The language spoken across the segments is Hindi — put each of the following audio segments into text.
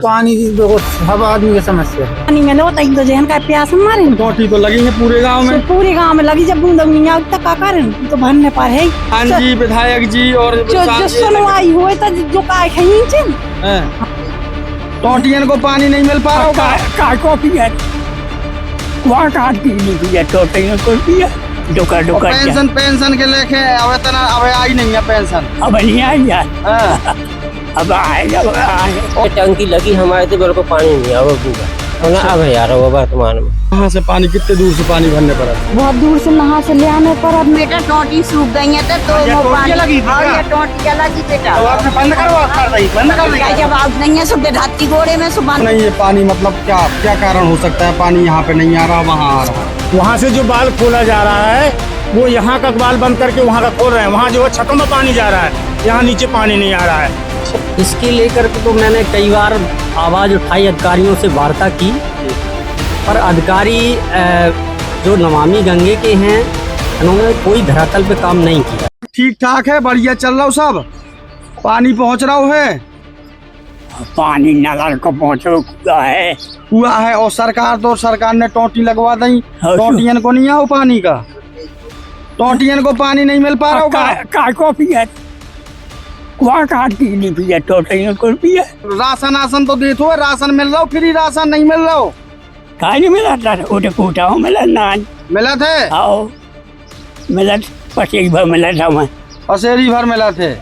पानी की देखो सब आदमी की समस्या है। पानी में लो तो जहन का प्यास मारे टोटी तो लगी है पूरे गांव में। पूरे गांव में लगी, जब बूंद नहीं आती तक का कारण तो भरने पर है। हाँ जी, विधायक जी और जो सुनवाई हुए तो जो का टोटियन को पानी नहीं मिल पा रहा है वहाँ काट की नहीं पिया टोटियन को पिया पेंशन के लेके अब आई नहीं है पेंशन। अब नहीं आई यार, अब आए टंकी लगी हमारे तो बिल्कुल पानी नहीं आवा पूरा अब है यार वो वर्तमान में। कहाँ से पानी, कितने दूर से पानी भरने पड़ा? बहुत दूर से नहा से ले आने पर अब बेटा टोटी सूख गई है तो टोटी लगी बेटा आपने बंद कर दी। जब आप नहीं है सुबह धाती घोड़े में सुबह नहीं, ये पानी मतलब क्या क्या कारण हो सकता है? पानी यहाँ पे नहीं आ रहा, वहाँ आ रहा है। वहाँ से जो बाल खोला जा रहा है वो यहाँ का बाल बंद करके वहाँ का खोल रहे हैं। वहाँ जो है छतों में पानी जा रहा है, यहाँ नीचे पानी नहीं आ रहा है। इसके लेकर के तो मैंने कई बार आवाज उठाई, अधिकारियों से वार्ता की, पर अधिकारी जो नमामि गंगे के हैं उन्होंने कोई धरातल पे काम नहीं किया। ठीक ठाक है, बढ़िया चल रहा हो सब, पानी पहुँच रहा है? पानी नगर को हुआ है और सरकार ने टोटी लगवा दी। टोटियन को नहीं आओ पानी का, टोटियन को पानी नहीं मिल पा रहा को पिया वहाँ काट की नहीं पिया टोटियन को पिया। राशन तो देते हो, राशन मिल रहा हो, फ्री राशन नहीं मिल रहा हो? नहीं मिला था, कूटा मिला नान मिला थे। आओ मिला पसेरी भर मिला था मैं, पसेरी भर मिला थे।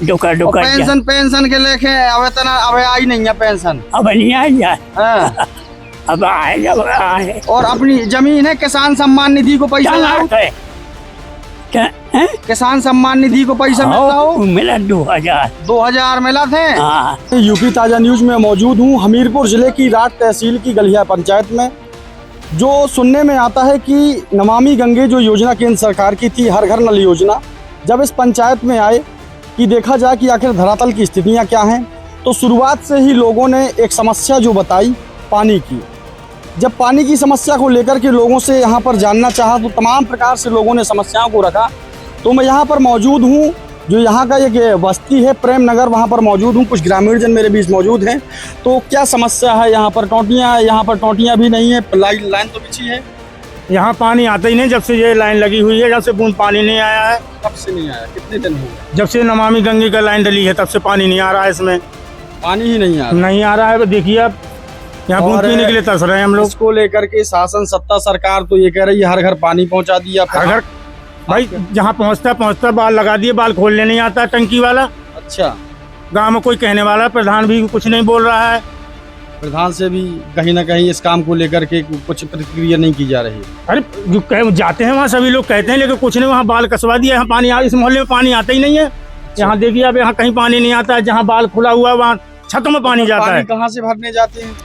पेंशन के लेके अब आई नहीं है पेंशन। अब नहीं आई यार, अब आए। और अपनी जमीन है, किसान सम्मान निधि को पैसा किसान सम्मान निधि को पैसा मिलता हो? मिला 2000 मिला थे। यूपी ताजा न्यूज में मौजूद हूँ हमीरपुर जिले की राट तहसील की गलिया पंचायत में। जो सुनने में आता है कि नमामि गंगे जो योजना केंद्र सरकार की थी, हर घर नल योजना, जब इस पंचायत में आए कि देखा जाए कि आखिर धरातल की स्थितियाँ क्या हैं, तो शुरुआत से ही लोगों ने एक समस्या जो बताई पानी की। जब पानी की समस्या को लेकर के लोगों से यहाँ पर जानना चाहा तो तमाम प्रकार से लोगों ने समस्याओं को रखा। तो मैं यहाँ पर मौजूद हूँ, जो यहाँ का एक बस्ती है प्रेम नगर, वहाँ पर मौजूद हूँ। कुछ ग्रामीण जन मेरे बीच मौजूद हैं। तो क्या समस्या है यहाँ पर? यहाँ पर टोटियाँ भी नहीं है, लाइन तो बिछी है। यहाँ पानी आता ही नहीं, जब से ये लाइन लगी हुई है, जब से बूंद पानी नहीं आया है। कब से नहीं आया? कितने दिन हो गए? जब से नमामि गंगे का लाइन डली है तब से पानी नहीं आ रहा है। इसमें पानी ही नहीं आ रहा है। देखिए आप यहाँ बूंद पीने के लिए तरस रहे हैं हम लोग। इसको लेकर के शासन सत्ता सरकार तो ये कह रही है हर घर पानी पहुँचा दिया। हर घर भाई जहाँ पहुँचता बाल लगा दिए, बाल खोलने नहीं आता टंकी वाला। अच्छा, गांव में कोई कहने वाला, प्रधान भी कुछ नहीं बोल रहा है। प्रधान से भी कहीं ना कहीं इस काम को लेकर के कुछ प्रतिक्रिया नहीं की जा रही। अरे जो जाते हैं वहाँ सभी लोग कहते हैं, लेकिन कुछ नहीं। वहाँ बाल कसवा दिया, यहाँ पानी इस मोहल्ले में पानी आता ही नहीं है। यहाँ देखिए अब यहाँ कहीं पानी नहीं आता है। जहाँ बाल खुला हुआ है वहाँ छतों में पानी जाता है। कहाँ से भरने जाते हैं?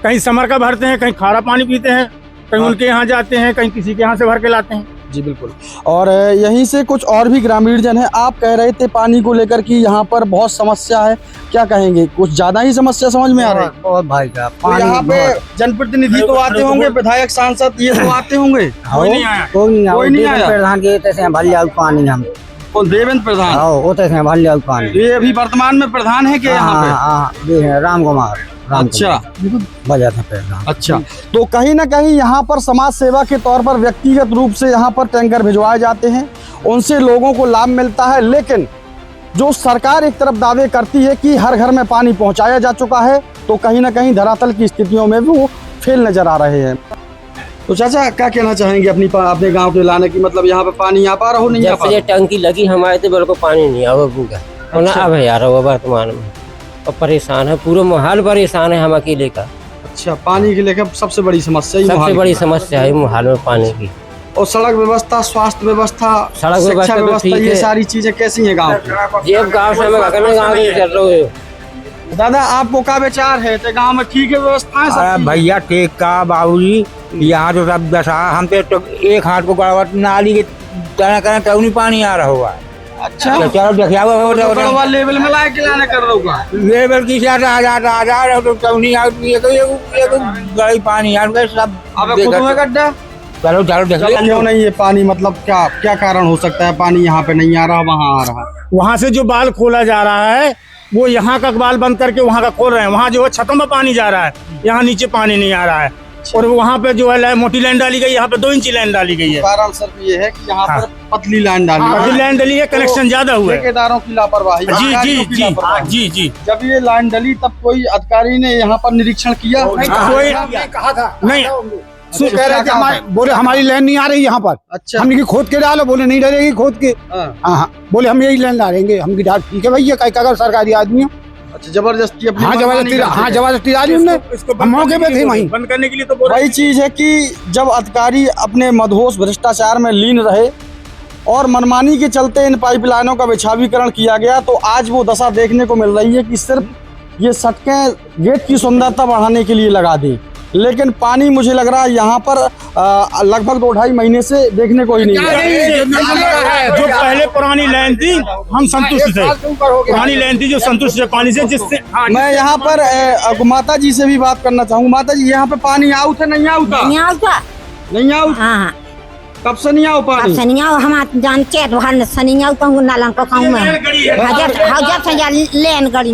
कहीं समर का भरते हैं, कहीं खारा पानी पीते हैं, कहीं उनके यहाँ जाते हैं, कहीं किसी के यहाँ से भर के लाते हैं। जी बिल्कुल। और यहीं से कुछ और भी ग्रामीण जन हैं। आप कह रहे थे पानी को लेकर कि यहाँ पर बहुत समस्या है, क्या कहेंगे? कुछ ज्यादा ही समस्या समझ में आ रही है? बहुत भाई साहब, तो यहाँ पे जनप्रतिनिधि तो आते होंगे, विधायक सांसद ये तो आते होंगे? कोई नहीं आया। कोई नहीं आया। प्रधान के भर पानी हम देवेंद्र प्रधान भर पानी, ये अभी वर्तमान में प्रधान है क्या यहाँ पे? राम कुमार। अच्छा बजा था प्रधान। अच्छा, तो कहीं ना कहीं यहाँ पर समाज सेवा के तौर पर व्यक्तिगत रूप से यहाँ पर टैंकर भिजवाए जाते हैं, उनसे लोगों को लाभ मिलता है। लेकिन जो सरकार एक तरफ दावे करती है कि हर घर में पानी पहुँचाया जा चुका है, तो कहीं ना कहीं धरातल की स्थितियों में भी वो फेल नजर आ रहे हैं। तो चाचा क्या कहना चाहेंगे अपने गांव के लाने की, मतलब यहाँ पे पानी आ पा रहा हो? नहीं आ पा रहा? टंकी लगी हमारे तो बिल्कुल पानी नहीं आवा पूरा अब है यार वो वर्तमान में। और परेशान है, पूरा मोहाल परेशान है हम अकेले का। अच्छा, पानी के लेकर सबसे बड़ी समस्या है मोहाल में पानी की। और सड़क व्यवस्था, स्वास्थ्य व्यवस्था, शिक्षा व्यवस्था, ये सारी चीजें कैसी हैं गाँव की? ये गाँव से चल रहे हो। दादा आपको क्या विचार है? तो गाँव में ठीक है व्यवस्था? भैया ठीक का बाबूजी, यहाँ तो सब दशा हम तो एक हाथ को गड़बड़ नाली के तरह तो नहीं पानी आ रहा हुआ। अच्छा, तो चलो देखिए लेवल में लाए लाने कर रहा लेवल की हजार तो नहीं गई पानी सब गड्ढा। चलो क्यों नहीं ये पानी, मतलब क्या कारण हो सकता है? पानी यहाँ पे नहीं आ रहा, वहाँ आ रहा। वहाँ से जो बाल खोला जा रहा है वो यहाँ का बाल बंद करके वहाँ का खोल रहे हैं। वहाँ जो है छतों में पानी जा रहा है, यहाँ नीचे पानी नहीं आ रहा है। और वहाँ पे जो है मोटी लाइन डाली गई, यहाँ पे 2 इंची लाइन डाली गई है। कारण सिर्फ ये है कि यहाँ हाँ। पर पतली लाइन डाली है। पतली लाइन डली है, कनेक्शन ज्यादा हुआ है। ठेकेदारों की लापरवाही, जी अधिकारियों जी की जी लापरवाही। जी जी। जब ये लाइन डली तब कोई अधिकारी ने यहाँ पर निरीक्षण किया? कोई कहा था नहीं। वो कह रहे थे बोले हमारी लाइन नहीं आ रही यहाँ पर। अच्छा। हमने की खोद के डालो, बोले नहीं डलेगी खोद के। हाँ। हाँ, बोले हम यही लाइन डालेंगे। हम की डाल ठीक है भैया, कई अगर सरकारी आदमी हो। अच्छा, जबरदस्ती अपनी हाँ मनमानी जबरदस्ती करते डाली हमने। हम मौके पे थे वहीं। बंद करने के लिए तो बोल रहे वही चीज है कि जब अधिकारी अपने मदहोश भ्रष्टाचार में लीन रहे और मनमानी के चलते इन पाइपलाइनों का विछावीकरण किया गया, तो आज वो दशा देखने को मिल रही है कि सिर्फ ये सड़कें गेट की सुंदरता बढ़ाने के लिए लगा दी, लेकिन पानी मुझे लग रहा है यहाँ पर लगभग 2-2.5 महीने से देखने को ही नहीं मिला। जो पहले पुरानी लाइन थी हम संतुष्ट थे। पुरानी लाइन थी जो संतुष्ट है पानी से, जिससे मैं यहाँ पर माता जी से भी बात करना चाहूँगा। माता जी, यहाँ पे पानी आउट है नहीं आउट? नहीं आता। नहीं आउट? हाँ, कब से नहीं आओ पानी? सनिया हम जानते हैं वहाँ सनिया कहूँ नालन का कहूँ मैं हजार से लेन गड़ी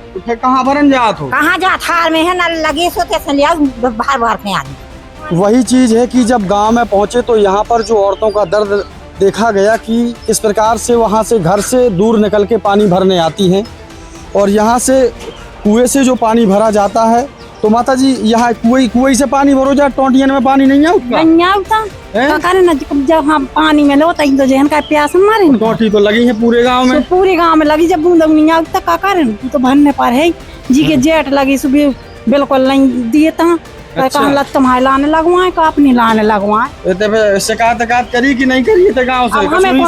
तो फिर कहाँ भरन जात हो? कहाँ जा थार में है ना लगे सोते सलिया बाहर बाहर में आदमी। वही चीज है कि जब गांव में पहुंचे तो यहाँ पर जो औरतों का दर्द देखा गया कि किस प्रकार से वहाँ से घर से दूर निकल के पानी भरने आती हैं और यहाँ से कुएं से जो पानी भरा जाता है। तो माता जी, यहाँ कुएं से पानी भरो जा, टोंटियन में पानी नहीं आता? नहीं आता तो करे ना, जब हम पानी में लो तो जहन का प्यास मारे। टोंटी तो लगी है पूरे गांव में? पूरे गांव में लगी, जब बूंद नहीं आता का करे तो भरने पर है जी के जेठ लगी सुबह बिल्कुल नहीं दिए था। कहा तुम्हारे लाने लगवाए का अपनी लाने लगवाए। शिकायत करी कि नहीं करी थे गाँव से? हमें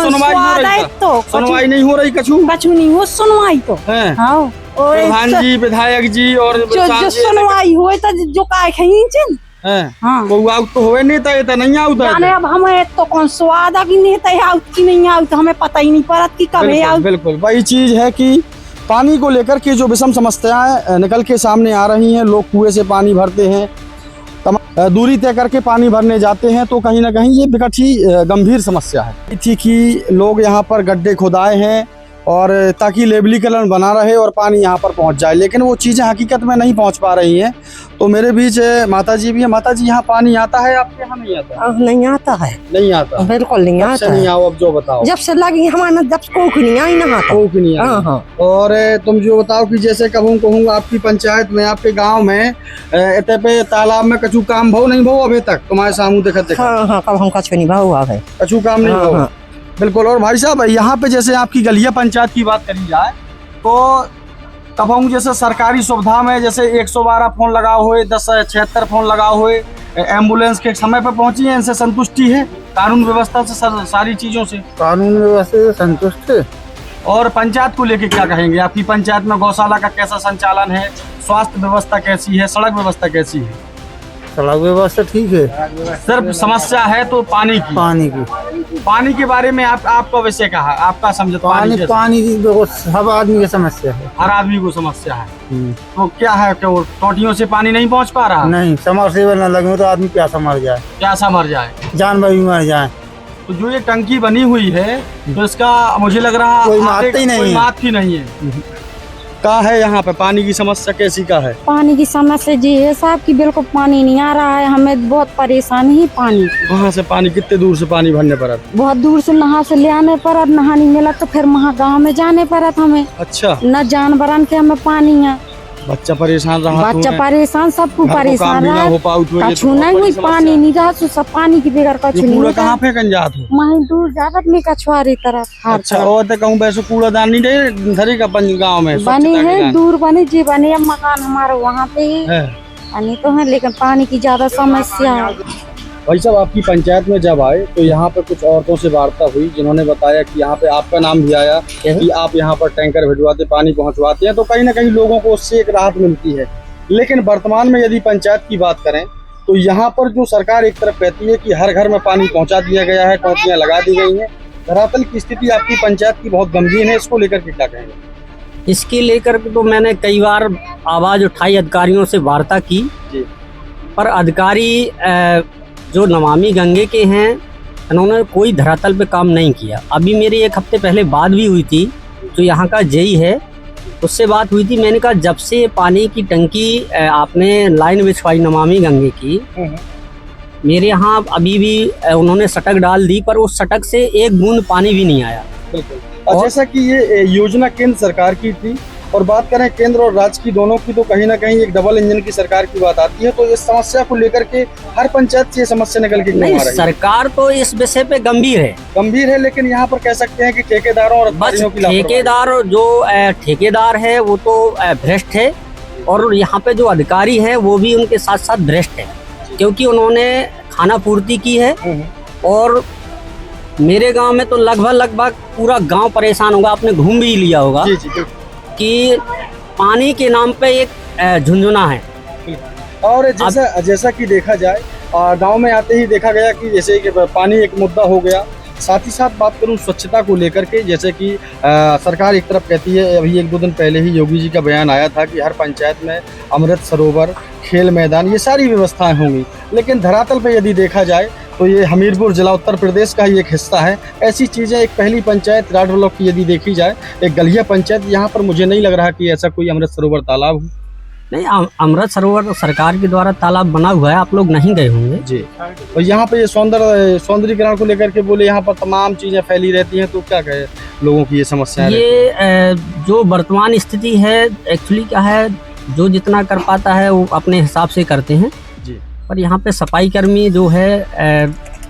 सुनवाई नहीं हो रही, कछु नहीं हो सुनवाई तो प्रधान जी, विधायक जी और जो सुनवाई हुए तो जो काय खींचन वो आउट तो हुए नहीं था, नहीं आउट है। अब हमें तो कौन स्वाद की नहीं था आउट की नहीं आउट, हमें पता ही नहीं पड़ा कि कब है आउट। बिल्कुल वही चीज है कि पानी को लेकर के जो विषम समस्याएं निकल के सामने आ रही हैं। लोग कुएं से पानी भरते हैं, दूरी तय करके पानी भरने जाते हैं, तो कहीं ना कहीं ये विकट ही गंभीर समस्या है थी कि लोग यहाँ पर गड्ढे खुदाए हैं और ताकि लेवलीकरण बना रहे और पानी यहाँ पर पहुँच जाए, लेकिन वो चीज़ें हकीकत में नहीं पहुँच पा रही हैं। तो मेरे बीच माता जी भी है। माता जी, यहाँ पानी आता है आपके यहाँ? नहीं आता? अब नहीं आता है, नहीं आता, बिल्कुल नहीं आता। नहीं आओ, अब जो बताओ। जब से लगी हमारा जब कोख नहीं आई ना, कोख नहीं आई। और तुम जो बताओ कि जैसे कहूँ आपकी पंचायत में, आपके गाँव में इतने पे तालाब में कछु काम भाव नहीं भाव अभी तक तुम्हारे सामू देखते? हाँ, कब हम कछु नहीं भाव है, कछु काम नहीं भाव। बिल्कुल। और भाई साहब, यहाँ पे जैसे आपकी गलिया पंचायत की बात करी जाए तो तब हम जैसे सरकारी सुविधा में जैसे 112 फोन लगाओ हुए, 1076 फोन लगाओ हुए, एम्बुलेंस के समय पर पहुंची है, इनसे संतुष्टि है? कानून व्यवस्था से सारी चीजों से? कानून व्यवस्था से संतुष्ट है। और पंचायत को लेके क्या कहेंगे? आपकी पंचायत में गौशाला का कैसा संचालन है? स्वास्थ्य व्यवस्था कैसी है? सड़क व्यवस्था कैसी है? सड़क व्यवस्था ठीक है। सिर्फ समस्या है तो पानी के बारे में आपका वैसे कहा, आपका समझ? पानी की देखो सब आदमी की समस्या है, हर आदमी को समस्या है। तो क्या है कि वो टोटियों से पानी नहीं पहुंच पा रहा? नहीं, समरसेबल न लगे तो आदमी प्यासा मर जाए, जानवर भी मर जाए। तो जो ये टंकी बनी हुई है तो इसका मुझे लग रहा कोई महत्व ही नहीं है। का है यहाँ पे पानी की समस्या कैसी का है? पानी की समस्या जी है साहब की बिल्कुल पानी नहीं आ रहा है, हमें बहुत परेशानी है पानी। वहाँ से पानी कितने दूर से पानी भरने पड़ा? बहुत दूर से नहा से ले आने पड़ा, नहा नहीं मिला तो फिर वहाँ गाँव में जाने पड़ा हमें। अच्छा। न जानवरन के हमें पानी है, बच्चा परेशान रहा, बच्चा परेशान, सबको परेशान रहा, कछु नहीं हुई, पानी नहीं रहा, सब पानी की बगैर कछु नहीं होता। कहाँ फेंकन जात हो? वहीं दूर जाकर में कछुआरी तरफ। अच्छा। और तो कहूँ वैसे कूड़ादान नहीं दे धरी का गाँव में बने है, दूर बने जी बने, अब मकान हमारा वहाँ पे है बने तो है, लेकिन पानी की ज्यादा समस्या है। भाई साहब, आपकी पंचायत में जब आए तो यहाँ पर कुछ औरतों से वार्ता हुई जिन्होंने बताया कि यहाँ पे आपका नाम भी आया कि आप यहाँ पर टैंकर भिजवाते, पानी पहुँचवाते हैं, तो कहीं ना कहीं लोगों को उससे एक राहत मिलती है। लेकिन वर्तमान में यदि पंचायत की बात करें तो यहाँ पर जो सरकार एक तरफ कहती है कि हर घर में पानी पहुँचा दिया गया है, टंकियाँ लगा दी गई हैं, धरातल की स्थिति आपकी पंचायत की बहुत गंभीर है, इसको लेकर के क्या कहेंगे? इसके लेकर तो मैंने कई बार आवाज़ उठाई, अधिकारियों से वार्ता की, पर अधिकारी जो नमामि गंगे के हैं उन्होंने कोई धरातल पे काम नहीं किया। अभी मेरी 1 हफ्ते पहले बात भी हुई थी, तो यहाँ का जेई है उससे बात हुई थी, मैंने कहा जब से पानी की टंकी आपने लाइन बिछवाई नमामि गंगे की, मेरे यहाँ अभी भी उन्होंने सटक डाल दी, पर उस सटक से एक बूंद पानी भी नहीं आया। बिल्कुल। और जैसा कि ये योजना केंद्र सरकार की थी, और बात करें केंद्र और राज्य की दोनों की, तो कहीं ना कहीं एक डबल इंजन की सरकार की बात आती है। तो इस समस्या को लेकर के हर पंचायत से ये समस्या निकल के नहीं, आ रही है। सरकार तो इस विषय पे गंभीर है, लेकिन यहाँ पर कह सकते हैं कि ठेकेदारों और बस अधिकारियों की लापरवाही। ठेकेदार है वो तो भ्रष्ट है, और यहाँ पे जो अधिकारी है वो भी उनके साथ साथ भ्रष्ट है, क्योंकि उन्होंने खाना पूर्ति की है। और मेरे गांव में तो लगभग पूरा गांव परेशान होगा, आपने घूम भी लिया होगा जी जी बिल्कुल। कि पानी के नाम पे एक झुंझुना है। और जैसा कि देखा जाए, गांव में आते ही देखा गया कि जैसे कि पानी एक मुद्दा हो गया। साथ ही साथ बात करूं स्वच्छता को लेकर के, जैसे कि सरकार एक तरफ कहती है, अभी 1-2 दिन पहले ही योगी जी का बयान आया था कि हर पंचायत में अमृत सरोवर, खेल मैदान, ये सारी व्यवस्थाएं होंगी। लेकिन धरातल पे यदि देखा जाए तो ये हमीरपुर जिला उत्तर प्रदेश का ही एक हिस्सा है। ऐसी चीज़ें, एक पहली पंचायत राठ ब्लॉक की यदि देखी जाए, एक गलिया पंचायत, यहाँ पर मुझे नहीं लग रहा कि ऐसा कोई अमृत सरोवर तालाब हो। नहीं, अमृत सरोवर सरकार के द्वारा तालाब बना हुआ है, आप लोग नहीं गए होंगे जी। और यहाँ पे ये सौंदर्यीकरण को लेकर के बोले यहाँ पर तमाम चीज़ें फैली रहती हैं, तो क्या कहे लोगों की ये समस्या? ये जो वर्तमान स्थिति है, एक्चुअली क्या है, जो जितना कर पाता है वो अपने हिसाब से करते हैं जी। पर यहाँ पे सफाई कर्मी जो है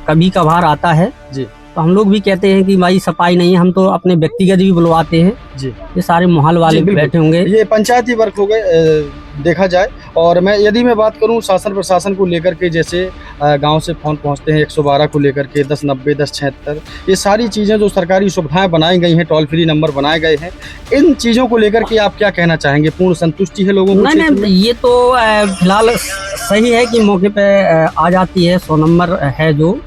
कभी कभार आता है जी, तो हम लोग भी कहते हैं कि भाई सफाई नहीं है, हम तो अपने व्यक्तिगत भी बुलवाते हैं जी। ये सारे मोहल्ले वाले बैठे होंगे, ये पंचायती वर्क हो गए देखा जाए। और यदि मैं बात करूं शासन प्रशासन को लेकर के, जैसे गांव से फोन पहुंचते हैं 112 को लेकर के, 1090, 1076, ये सारी चीज़ें जो सरकारी सुविधाएं बनाई गई हैं, टोल फ्री नंबर बनाए गए हैं, इन चीज़ों को लेकर के आप क्या कहना चाहेंगे? पूर्ण संतुष्टि है लोगों को? नहीं, ये तो फिलहाल सही है कि मौके पे आ जाती है, 100 नंबर है जो,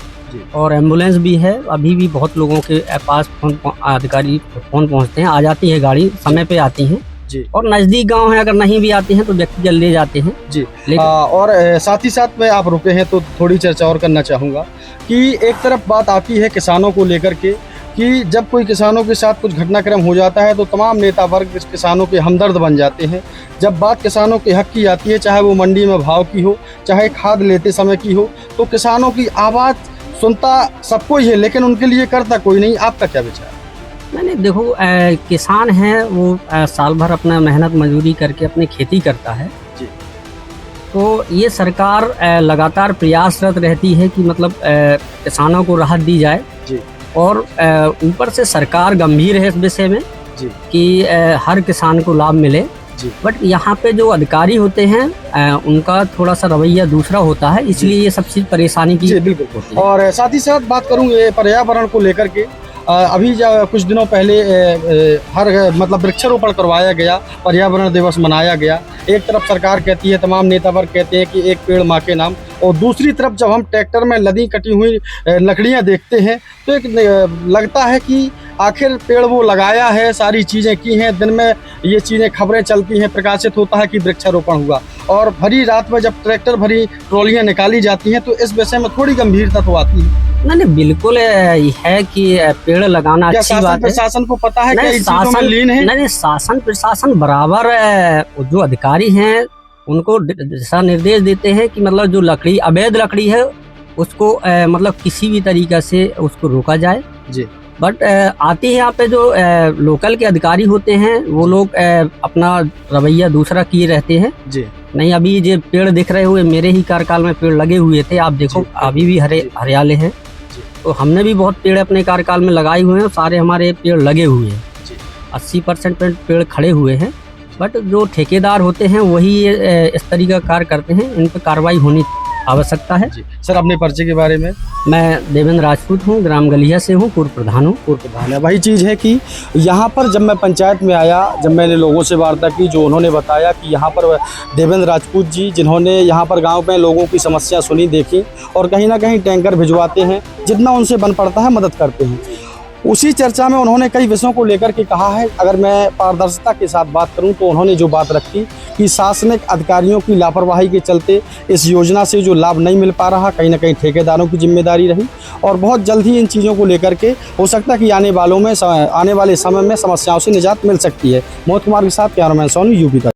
और एम्बुलेंस भी है। अभी भी बहुत लोगों के पास अधिकारी फोन पहुंचते हैं, आ जाती है गाड़ी, समय पे आती है जी। और नज़दीक गांव है, अगर नहीं भी आते हैं तो व्यक्ति जल्द ले जाते हैं जी। और साथ ही साथ में आप रुके हैं तो थोड़ी चर्चा और करना चाहूँगा कि एक तरफ बात आती है किसानों को लेकर के, कि जब कोई किसानों के साथ कुछ घटनाक्रम हो जाता है तो तमाम नेता वर्ग किसानों के हमदर्द बन जाते हैं। जब बात किसानों के हक की आती है, चाहे वो मंडी में भाव की हो, चाहे खाद लेते समय की हो, तो किसानों की आवाज़ सुनता सबको ही है, लेकिन उनके लिए करता कोई नहीं। आपका क्या विचार? नहीं, देखो किसान है वो साल भर अपना मेहनत मजदूरी करके अपनी खेती करता है जी। तो ये सरकार लगातार प्रयासरत रहती है कि मतलब किसानों को राहत दी जाए जी। और ऊपर से सरकार गंभीर है इस विषय में जी। कि हर किसान को लाभ मिले जी। बट यहाँ पे जो अधिकारी होते हैं उनका थोड़ा सा रवैया दूसरा होता है, इसलिए ये सब चीज़ परेशानी की बिल्कुल होती है। और साथ ही साथ बात करूँ ये पर्यावरण को लेकर के, अभी कुछ दिनों पहले मतलब वृक्षारोपण करवाया गया, पर्यावरण दिवस मनाया गया। एक तरफ सरकार कहती है, तमाम नेता वर्ग कहते हैं कि एक पेड़ माँ के नाम, और दूसरी तरफ जब हम ट्रैक्टर में लदी कटी हुई लकड़ियाँ देखते हैं तो एक लगता है कि आखिर पेड़ वो लगाया है, सारी चीज़ें की हैं, दिन में ये चीज़ें खबरें चलती हैं, प्रकाशित होता है कि वृक्षारोपण हुआ, और भरी रात में जब ट्रैक्टर भरी ट्रॉलियाँ निकाली जाती हैं तो इस विषय में थोड़ी गंभीरता तो आती है। नहीं, बिल्कुल है कि पेड़ लगाना अच्छी बात है। प्रशासन को पता है नहीं, शासन प्रशासन बराबर जो अधिकारी हैं उनको दिशा निर्देश देते हैं कि मतलब जो लकड़ी अवैध लकड़ी है उसको मतलब किसी भी तरीका से उसको रोका जाए जी। बट आते हैं यहाँ पे जो लोकल के अधिकारी होते हैं वो लोग अपना रवैया दूसरा किए रहते हैं जी। नहीं, अभी ये पेड़ दिख रहे हुए मेरे ही कार्यकाल में पेड़ लगे हुए थे, आप देखो अभी भी हरियाले हैं, तो हमने भी बहुत पेड़ अपने कार्यकाल में लगाए हुए हैं, सारे हमारे पेड़ लगे हुए हैं, 80% पेड़ खड़े हुए हैं। बट जो ठेकेदार होते हैं वही इस तरीके का कार्य करते हैं, इन पर कार्रवाई होनी आवश्यकता है जी। सर, अपने पर्चे के बारे में? मैं देवेंद्र राजपूत हूँ, ग्राम गलिया से हूँ, पूर्व प्रधान हूँ। पूर्व प्रधान है। वही चीज़ है कि यहाँ पर जब मैं पंचायत में आया, जब मैंने लोगों से वार्ता की, जो उन्होंने बताया कि यहाँ पर देवेंद्र राजपूत जी, जिन्होंने यहाँ पर गांव में लोगों की समस्या सुनी, देखी, और कहीं ना कहीं टैंकर भिजवाते हैं, जितना उनसे बन पड़ता है मदद करते हैं। उसी चर्चा में उन्होंने कई विषयों को लेकर के कहा है। अगर मैं पारदर्शिता के साथ बात करूं तो उन्होंने जो बात रखी कि शासनिक अधिकारियों की लापरवाही के चलते इस योजना से जो लाभ नहीं मिल पा रहा, कहीं ना कहीं ठेकेदारों की जिम्मेदारी रही और बहुत जल्द ही इन चीज़ों को लेकर के हो सकता है कि आने वाले समय में समस्याओं से निजात मिल सकती है। मोहित कुमार के साथ कैमरामैन सोनू, यूपी का।